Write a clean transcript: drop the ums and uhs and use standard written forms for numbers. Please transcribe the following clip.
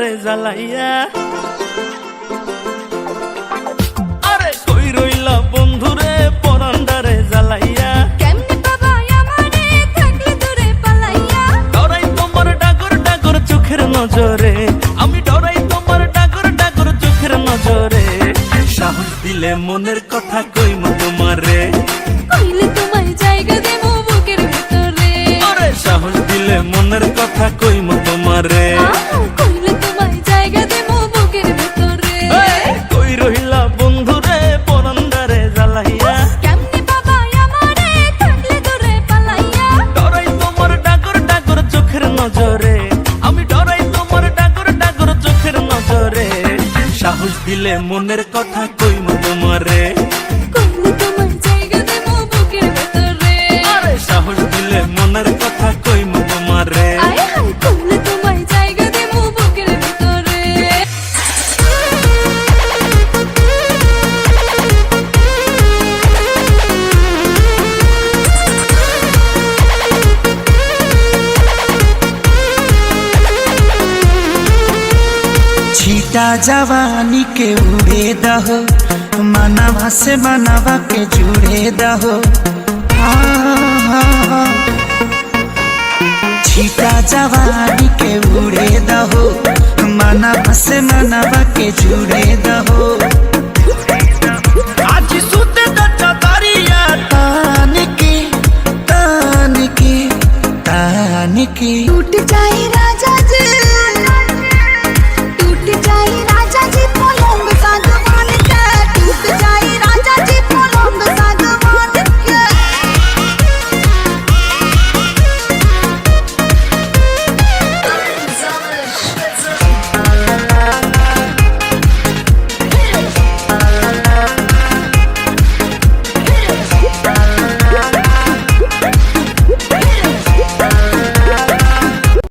পরান্ডারে জ্বালাইয়া। আরে কই রইলা বন্ধুরে পরান্ডারে জ্বালাইয়া। কেমনে বাবা আমারে থাকলে দূরে পালাইয়া। ডরাই তোমার ডাগর ডাগর চোখের নজরে, আমি ডরাই তোমার ডাগর ডাগর চোখের নজরে। সাহস দিলে মনের কথা কইমু তোমারে, কইলে তোমায় জায়গা দেবো বুকের ভিতরে। আরে সাহস দিলে মনের কথা কইমু তোমারে। কইলে তোমায় জায়গা দেবো বুকের ভিতরে। কই রইলা বন্ধুরে পরান্ডারে জ্বালাইয়া। কেমনে বাবা আমারে থাকলে দূরে পালাইয়া। ডরাই তোমার ডাগর ডাগর চোখের নজরে, আমি ডরাই তোমার ডাগর ডাগর চোখের নজরে। সাহস দিলে মনের কথা কইমু তোমারে, কইলে তোমায় জায়গা দেবো বুকের ভিতরে। আরে সাহস দিলে মনের কথা কইমু তোমারে। আয় হায় কইলে তোমায় জায়গা দেবো বুকের ভিতরে। छीटा जवानी के उड़े दहो, मनवा से मनवा के जुड़े दहो। छीटा जवानी के उड़े दहो, मनवा से मनवा के जुड़े दहो।